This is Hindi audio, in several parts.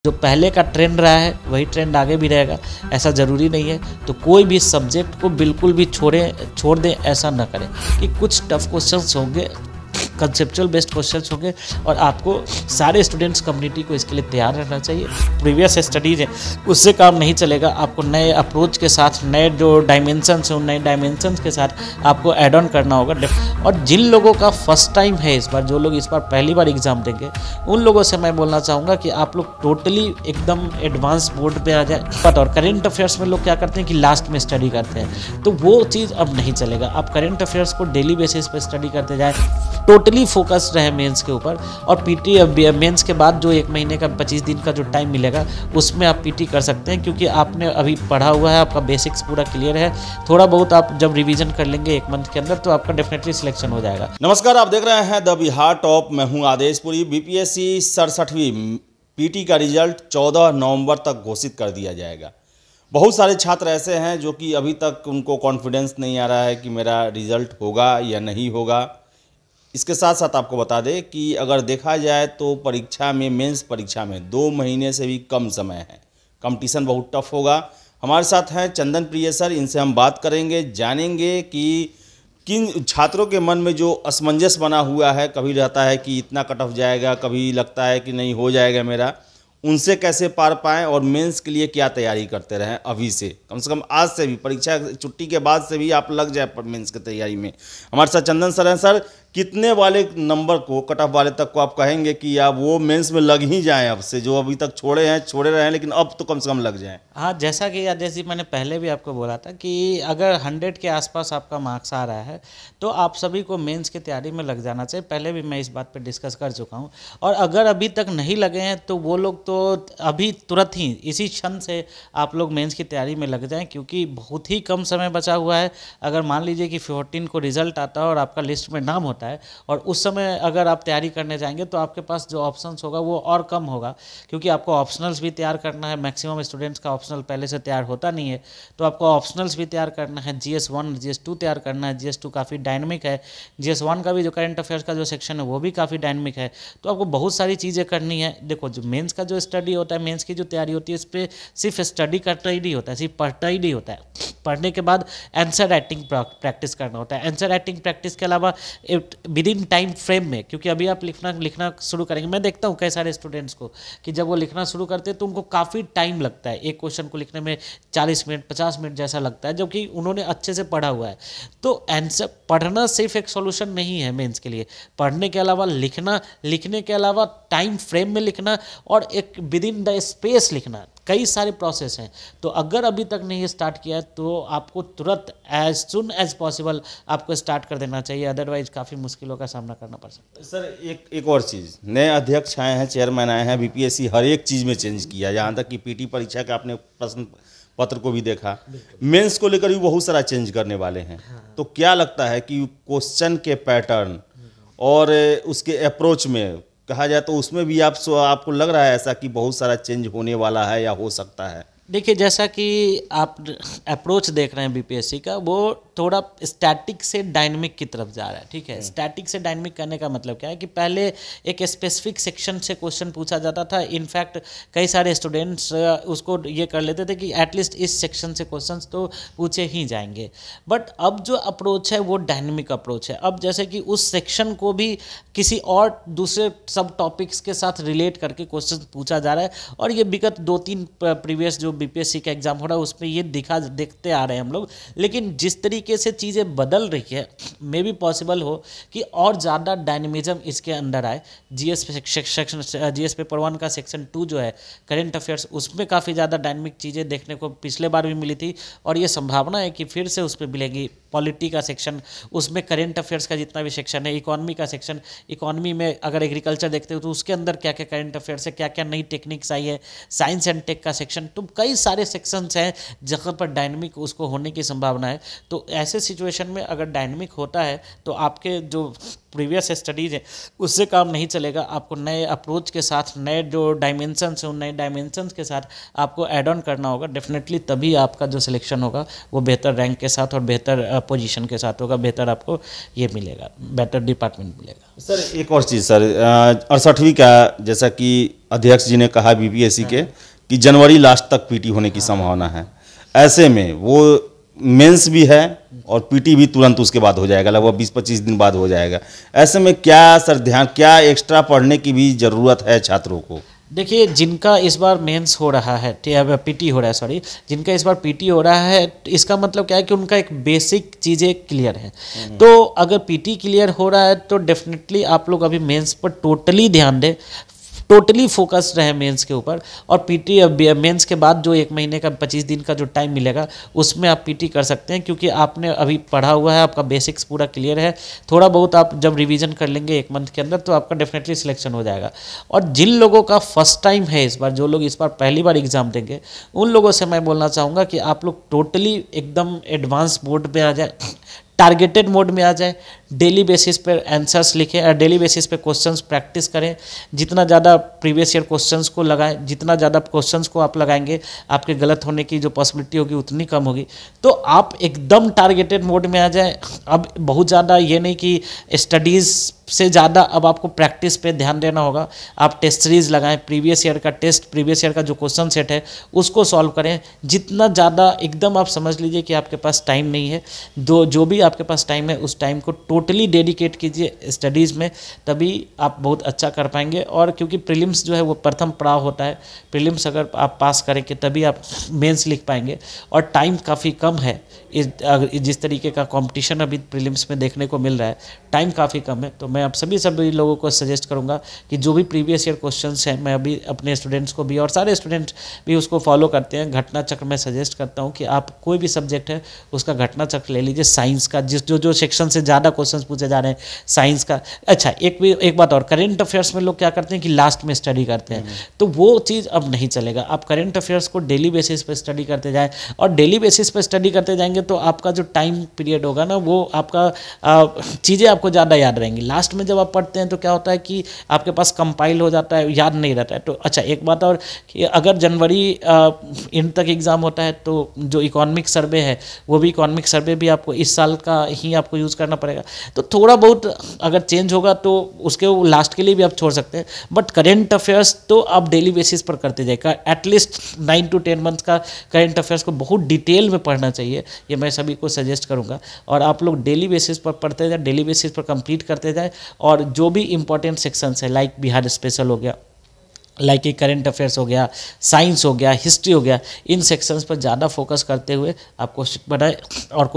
जो पहले का ट्रेंड रहा है वही ट्रेंड आगे भी रहेगा, ऐसा ज़रूरी नहीं है। तो कोई भी सब्जेक्ट को बिल्कुल भी छोड़ दें ऐसा ना करें कि कुछ टफ क्वेश्चंस होंगे, कंसेप्चुअल बेस्ड क्वेश्चंस होंगे और आपको सारे स्टूडेंट्स कम्युनिटी को इसके लिए तैयार रहना चाहिए। प्रीवियस स्टडीज है उससे काम नहीं चलेगा, आपको नए अप्रोच के साथ, नए जो डायमेंशंस हैं उन नए डायमेंशंस के साथ आपको ऐड ऑन करना होगा। और जिन लोगों का फर्स्ट टाइम है इस बार, जो लोग इस बार पहली बार एग्ज़ाम देंगे, उन लोगों से मैं बोलना चाहूँगा कि आप लोग टोटली एकदम एडवांस बोर्ड पे आ जाए। और करेंट अफेयर्स में लोग क्या करते हैं कि लास्ट में स्टडी करते हैं, तो वो चीज़ अब नहीं चलेगा। आप करेंट अफेयर्स को डेली बेसिस पे स्टडी करते जाएँ, टोटली फोकस्ड रहे मेंस के ऊपर। और पीटी मेंस के बाद जो 1 महीने का 25 दिन का जो टाइम मिलेगा उसमें आप पीटी कर सकते हैं, क्योंकि आपने अभी पढ़ा हुआ है, आपका बेसिक्स पूरा क्लियर है। थोड़ा बहुत आप जब रिवीजन कर लेंगे 1 मंथ के अंदर तो आपका डेफिनेटली सिलेक्शन हो जाएगा। नमस्कार, आप देख रहे हैं द बिहार टॉप। मैं हूं आदेशपुरी। बीपीएससी 67वीं पीटी का रिजल्ट 14 नवंबर तक घोषित कर दिया जाएगा। बहुत सारे छात्र ऐसे हैं जो कि अभी तक उनको कॉन्फिडेंस नहीं आ रहा है कि मेरा रिजल्ट होगा या नहीं होगा। इसके साथ साथ आपको बता दें कि अगर देखा जाए तो परीक्षा में, मेंस परीक्षा में 2 महीने से भी कम समय है, कंपटीशन बहुत टफ होगा। हमारे साथ हैं चंदन प्रिय सर, इनसे हम बात करेंगे, जानेंगे कि किन छात्रों के मन में जो असमंजस बना हुआ है, कभी रहता है कि इतना कट ऑफ जाएगा, कभी लगता है कि नहीं हो जाएगा मेरा, उनसे कैसे पार पाएँ और मेंस के लिए क्या तैयारी करते रहें अभी से कम आज से भी, परीक्षा छुट्टी के बाद से भी आप लग जाए मेंस की तैयारी में। हमारे साथ चंदन सर हैं। सर, कितने वाले नंबर को, कट ऑफ वाले तक को आप कहेंगे कि आप वो मेंस में लग ही जाएं अब से, जो अभी तक छोड़े रहे हैं, लेकिन अब तो कम से कम लग जाएं? हाँ, जैसा कि आदेश जी मैंने पहले भी आपको बोला था कि अगर 100 के आसपास आपका मार्क्स आ रहा है तो आप सभी को मेंस की तैयारी में लग जाना चाहिए। पहले भी मैं इस बात पे डिस्कस कर चुका हूँ। और अगर अभी तक नहीं लगे हैं तो वो लोग तो अभी तुरंत ही इसी क्षण से आप लोग मेंस की तैयारी में लग जाएं, क्योंकि बहुत ही कम समय बचा हुआ है। अगर मान लीजिए कि 14 को रिजल्ट आता है और आपका लिस्ट में नाम होता है और उस समय अगर आप तैयारी करने जाएंगे तो आपके पास जो ऑप्शंस होगा वो और कम होगा, क्योंकि आपको ऑप्शनल्स भी तैयार करना है। मैक्सिमम स्टूडेंट्स का ऑप्शनल पहले से तैयार होता नहीं है, तो आपको ऑप्शनल्स भी तैयार करना है, GS1 GS2 तैयार करना है। GS2 काफ़ी डायनेमिक है, GS1 का भी जो करंट अफेयर्स का जो सेक्शन है वो भी काफ़ी डायनेमिक है। तो आपको बहुत सारी चीज़ें करनी है। देखो, जो मेंस का जो स्टडी होता है, मेंस की जो तैयारी होती है, इस पर सिर्फ स्टडी करना ही नहीं होता है, सिर्फ पढ़ना ही नहीं होता है। पढ़ने के बाद आंसर राइटिंग प्रैक्टिस करना होता है। आंसर राइटिंग प्रैक्टिस के अलावा विद इन टाइम फ्रेम में, क्योंकि अभी आप लिखना शुरू करेंगे, मैं देखता हूँ कई सारे स्टूडेंट्स को कि जब वो लिखना शुरू करते हैं तो उनको काफ़ी टाइम लगता है। एक क्वेश्चन को लिखने में 40 मिनट 50 मिनट जैसा लगता है, जबकि उन्होंने अच्छे से पढ़ा हुआ है। तो आंसर पढ़ना सिर्फ एक सॉल्यूशन नहीं है मेंस के लिए। पढ़ने के अलावा लिखना, लिखने के अलावा टाइम फ्रेम में लिखना और एक विद इन द स्पेस लिखना, कई सारे प्रोसेस हैं। तो अगर अभी तक नहीं स्टार्ट किया है तो आपको तुरंत एज सुन एज पॉसिबल आपको स्टार्ट कर देना चाहिए, अदरवाइज काफ़ी मुश्किलों का सामना करना पड़ सकता है। सर, एक और चीज़, नए अध्यक्ष आए हैं, चेयरमैन आए हैं, बीपीएससी हर एक चीज़ में चेंज किया, यहाँ तक कि पीटी परीक्षा का आपने प्रश्न पत्र को भी देखा। मेंस को लेकर भी बहुत सारा चेंज करने वाले हैं। हाँ। तो क्या लगता है कि क्वेश्चन के पैटर्न और उसके अप्रोच में कहा जाए तो उसमें भी आपको लग रहा है ऐसा कि बहुत सारा चेंज होने वाला है या हो सकता है? देखिए, जैसा कि आप अप्रोच देख रहे हैं बीपीएससी का, वो थोड़ा स्टैटिक से डायनेमिक की तरफ जा रहा है। ठीक है, स्टैटिक से डायनेमिक करने का मतलब क्या है कि पहले एक स्पेसिफिक सेक्शन से क्वेश्चन पूछा जाता था। इनफैक्ट कई सारे स्टूडेंट्स उसको ये कर लेते थे कि एटलीस्ट इस सेक्शन से क्वेश्चंस तो पूछे ही जाएंगे। बट अब जो अप्रोच है वो डायनेमिक अप्रोच है। अब जैसे कि उस सेक्शन को भी किसी और दूसरे सब टॉपिक्स के साथ रिलेट करके क्वेश्चन पूछा जा रहा है। और ये विगत 2-3 प्रीवियस जो बीपीएससी का एग्जाम हो रहा है उसमें ये देखते आ रहे हैं हम लोग। लेकिन जिस तरीके से चीज़ें बदल रही है, मे भी पॉसिबल हो कि और ज़्यादा डायनेमिज्म इसके अंदर आए। जीएस पेपर 1 का सेक्शन 2 जो है करंट अफेयर्स, उसमें काफ़ी ज़्यादा डायनेमिक चीज़ें देखने को पिछले बार भी मिली थी और ये संभावना है कि फिर से उसमें मिलेगी। पॉलिटी का सेक्शन, उसमें करंट अफेयर्स का जितना भी सेक्शन है, इकोनॉमी का सेक्शन, इकोनॉमी में अगर एग्रीकल्चर देखते हो तो उसके अंदर क्या क्या करंट अफेयर्स है, क्या क्या नई टेक्निक्स आई है, साइंस एंड टेक का सेक्शन, तो कई कई सारे सेक्शंस हैं जहाँ पर डायनेमिक उसको होने की संभावना है। तो ऐसे सिचुएशन में अगर डायनेमिक होता है तो आपके जो प्रीवियस स्टडीज़ है उससे काम नहीं चलेगा। आपको नए अप्रोच के साथ, नए जो डायमेंशंस हैं उन नए डायमेंशंस के साथ आपको ऐड ऑन करना होगा। डेफिनेटली तभी आपका जो सिलेक्शन होगा वो बेहतर रैंक के साथ और बेहतर पोजीशन के साथ होगा, बेहतर आपको ये मिलेगा, बेटर डिपार्टमेंट मिलेगा। सर एक और चीज़ सर, 68वीं का जैसा कि अध्यक्ष जी ने कहा बीपीएससी के कि जनवरी लास्ट तक पीटी होने की संभावना है। ऐसे में वो मेंस भी है और पीटी भी तुरंत उसके बाद हो जाएगा, लगभग 20-25 दिन बाद हो जाएगा। ऐसे में क्या सर ध्यान, क्या एक्स्ट्रा पढ़ने की भी ज़रूरत है छात्रों को? देखिए, जिनका इस बार मेंस हो रहा है, पीटी हो रहा है, सॉरी, जिनका इस बार पीटी हो रहा है, इसका मतलब क्या है कि उनका एक बेसिक चीज़ें क्लियर है। तो अगर पीटी क्लियर हो रहा है तो डेफिनेटली आप लोग अभी मेंस पर टोटली ध्यान दें, टोटली फोकस्ड रहे मेंस के ऊपर। और पीटी मेंस के बाद जो 1 महीने का 25 दिन का जो टाइम मिलेगा उसमें आप पीटी कर सकते हैं, क्योंकि आपने अभी पढ़ा हुआ है, आपका बेसिक्स पूरा क्लियर है। थोड़ा बहुत आप जब रिवीजन कर लेंगे 1 मंथ के अंदर तो आपका डेफिनेटली सिलेक्शन हो जाएगा। और जिन लोगों का फर्स्ट टाइम है इस बार, जो लोग इस बार पहली बार एग्ज़ाम देंगे, उन लोगों से मैं बोलना चाहूँगा कि आप लोग टोटली एकदम एडवांस मोड में आ जाए, टारगेटेड मोड में आ जाए, डेली बेसिस पर आंसर्स लिखें और डेली बेसिस पे क्वेश्चंस प्रैक्टिस करें। जितना ज़्यादा प्रीवियस ईयर क्वेश्चंस को लगाएं, जितना ज़्यादा क्वेश्चंस को आप लगाएंगे आपके गलत होने की जो पॉसिबिलिटी होगी उतनी कम होगी। तो आप एकदम टारगेटेड मोड में आ जाएं। अब बहुत ज़्यादा ये नहीं कि स्टडीज़ से ज़्यादा अब आपको प्रैक्टिस पे ध्यान देना होगा। आप टेस्ट सीरीज़ लगाएं, प्रीवियस ईयर का टेस्ट, प्रीवियस ईयर का जो क्वेश्चन सेट है उसको सॉल्व करें। जितना ज़्यादा एकदम आप समझ लीजिए कि आपके पास टाइम नहीं है, जो भी आपके पास टाइम है उस टाइम को टोटली डेडिकेट कीजिए स्टडीज़ में, तभी आप बहुत अच्छा कर पाएंगे। और क्योंकि प्रीलिम्स जो है वो प्रथम पड़ाव होता है, प्रीलिम्स अगर आप पास करेंगे तभी आप मेंस लिख पाएंगे। और टाइम काफ़ी कम है, जिस तरीके का कंपटीशन अभी प्रीलिम्स में देखने को मिल रहा है, टाइम काफ़ी कम है। तो मैं आप सभी लोगों को सजेस्ट करूंगा कि जो भी प्रीवियस ईयर क्वेश्चंस हैं, मैं अभी अपने स्टूडेंट्स को भी, और सारे स्टूडेंट्स भी उसको फॉलो करते हैं, घटना चक्र मैं सजेस्ट करता हूं कि आप कोई भी सब्जेक्ट है उसका घटना चक्र ले लीजिए। साइंस का जो सेक्शन से ज़्यादा क्वेश्चन पूछे जा रहे हैं साइंस का। अच्छा, एक बात और, करेंट अफेयर्स में लोग क्या करते हैं कि लास्ट में स्टडी करते हैं, तो वो चीज़ अब नहीं चलेगा। आप करेंट अफेयर्स को डेली बेसिस पर स्टडी करते जाएँ, और डेली बेसिस पर स्टडी करते जाएंगे तो आपका जो टाइम पीरियड होगा ना, वो आपका चीज़ें आपको ज़्यादा याद रहेंगी। लास्ट में जब आप पढ़ते हैं तो क्या होता है कि आपके पास कंपाइल हो जाता है, याद नहीं रहता है। तो अच्छा, एक बात और कि अगर जनवरी एंड तक एग्ज़ाम होता है तो जो इकोनॉमिक सर्वे है वो भी, इकोनॉमिक सर्वे भी आपको इस साल का ही आपको यूज़ करना पड़ेगा। तो थोड़ा बहुत अगर चेंज होगा तो उसके लास्ट के लिए भी आप छोड़ सकते हैं, बट करेंट अफेयर्स तो आप डेली बेसिस पर करते जाएगा। एटलीस्ट 9 to 10 मंथ का करेंट अफेयर्स को बहुत डिटेल में पढ़ना चाहिए, ये मैं सभी को सजेस्ट करूँगा। और आप लोग डेली बेसिस पर पढ़ते जाए, डेली बेसिस पर कंप्लीट करते जाए। और जो भी इंपॉर्टेंट सेक्शंस है, लाइक बिहार स्पेशल हो गया, लाइक कि करेंट अफेयर्स हो गया, साइंस हो गया, हिस्ट्री हो गया, इन सेक्शंस पर ज़्यादा फोकस करते हुए आप क्वेश्चन बनाएं और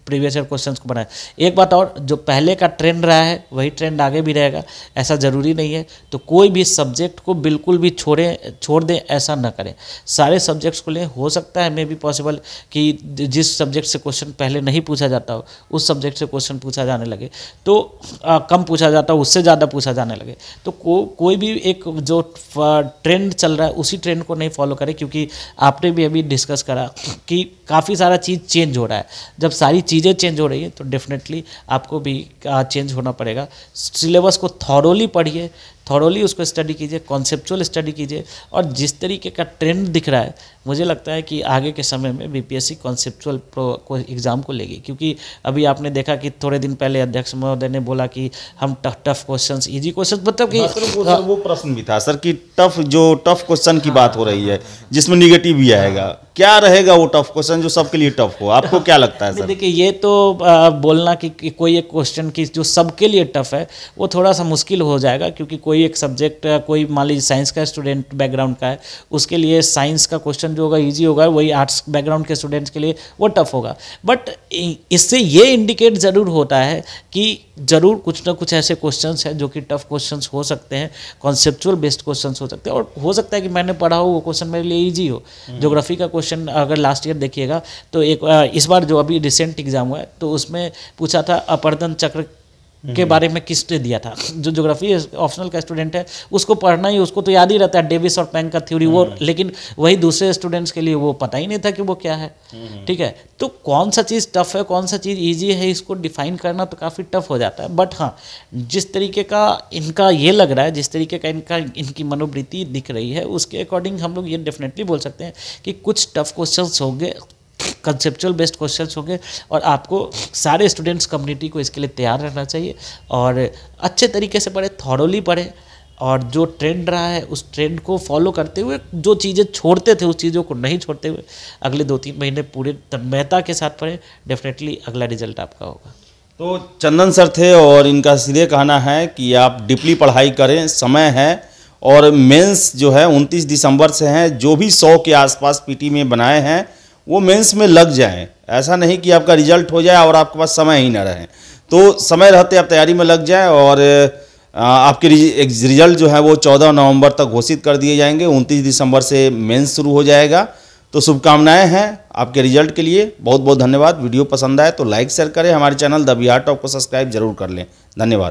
प्रीवियस ईयर क्वेश्चंस को बनाएं। एक बात और, जो पहले का ट्रेंड रहा है वही ट्रेंड आगे भी रहेगा, ऐसा ज़रूरी नहीं है। तो कोई भी सब्जेक्ट को बिल्कुल भी छोड़ दें ऐसा ना करें, सारे सब्जेक्ट्स को लें। हो सकता है मे भी पॉसिबल कि जिस सब्जेक्ट से क्वेश्चन पहले नहीं पूछा जाता हो उस सब्जेक्ट से क्वेश्चन पूछा जाने लगे, तो कम पूछा जाता हो उससे ज़्यादा पूछा जाने लगे। तो कोई भी एक जो ट्रेंड चल रहा है उसी ट्रेंड को नहीं फॉलो करें, क्योंकि आपने भी अभी डिस्कस करा कि काफ़ी सारा चीज़ चेंज हो रहा है। जब सारी चीज़ें चेंज हो रही है तो डेफिनेटली आपको भी चेंज होना पड़ेगा। सिलेबस को थॉरोली पढ़िए, थॉरोली उसको स्टडी कीजिए, कॉन्सेप्चुअल स्टडी कीजिए। और जिस तरीके का ट्रेंड दिख रहा है, मुझे लगता है कि आगे के समय में बीपीएससी कॉन्सेप्चुअल एग्ज़ाम को लेगी, क्योंकि अभी आपने देखा कि थोड़े दिन पहले अध्यक्ष महोदय ने बोला कि हम टफ क्वेश्चंस, इजी क्वेश्चंस, मतलब कि वो प्रश्न भी था सर कि टफ क्वेश्चन की बात हो रही है जिसमें निगेटिव भी आएगा। क्या रहेगा वो टफ क्वेश्चन जो सबके लिए टफ हो? आपको क्या लगता है सर? देखिए, ये तो बोलना कि कोई एक क्वेश्चन की जो सबके लिए टफ है वो थोड़ा सा मुश्किल हो जाएगा, क्योंकि कोई एक सब्जेक्ट, कोई मान लीजिए साइंस का स्टूडेंट बैकग्राउंड का है, उसके लिए साइंस का क्वेश्चन जो होगा ईजी होगा, वही आर्ट्स बैकग्राउंड के स्टूडेंट्स के लिए वो टफ होगा। बट इससे ये इंडिकेट ज़रूर होता है कि ज़रूर कुछ ना कुछ ऐसे क्वेश्चंस हैं जो कि टफ क्वेश्चंस हो सकते हैं, कॉन्सेप्चुअल बेस्ड क्वेश्चंस हो सकते हैं, और हो सकता है कि मैंने पढ़ा हो वो क्वेश्चन मेरे लिए ईजी हो। ज्योग्राफी का क्वेश्चन अगर लास्ट ईयर देखिएगा तो एक इस बार जो अभी रिसेंट एग्जाम हुआ है तो उसमें पूछा था अपरदन चक्र के बारे में किसने दिया था? जो ज्योग्राफी ऑप्शनल का स्टूडेंट है उसको पढ़ना ही, उसको तो याद ही रहता है डेविस और पैंग का थ्योरी वो, लेकिन वही दूसरे स्टूडेंट्स के लिए वो पता ही नहीं था कि वो क्या है। ठीक है, तो कौन सा चीज़ टफ है कौन सा चीज़ ईजी है इसको डिफाइन करना तो काफ़ी टफ हो जाता है। बट हाँ, जिस तरीके का इनका ये लग रहा है, जिस तरीके का इनकी मनोवृत्ति दिख रही है, उसके अकॉर्डिंग हम लोग ये डेफिनेटली बोल सकते हैं कि कुछ टफ क्वेश्चंस होंगे, कंसेप्चुअल बेस्ड क्वेश्चंस होंगे, और आपको सारे स्टूडेंट्स कम्युनिटी को इसके लिए तैयार रहना चाहिए और अच्छे तरीके से पढ़े, थॉरोली पढ़े, और जो ट्रेंड रहा है उस ट्रेंड को फॉलो करते हुए, जो चीज़ें छोड़ते थे उस चीज़ों को नहीं छोड़ते हुए अगले 2-3 महीने पूरे तन्मयता के साथ पढ़े, डेफिनेटली अगला रिजल्ट आपका होगा। तो चंदन सर थे और इनका सीधे कहना है कि आप डीपली पढ़ाई करें, समय है, और मेंस जो है 29 दिसंबर से हैं, जो भी 100 के आसपास पीटी में बनाए हैं वो मेंस में लग जाएं। ऐसा नहीं कि आपका रिजल्ट हो जाए और आपके पास समय ही ना रहे, तो समय रहते आप तैयारी में लग जाएं और आपके रिजल्ट जो है वो 14 नवंबर तक घोषित कर दिए जाएंगे। 29 दिसंबर से मेंस शुरू हो जाएगा। तो शुभकामनाएं हैं आपके रिजल्ट के लिए। बहुत बहुत धन्यवाद। वीडियो पसंद आए तो लाइक शेयर करें, हमारे चैनल द बिहार टॉप को सब्सक्राइब जरूर कर लें। धन्यवाद।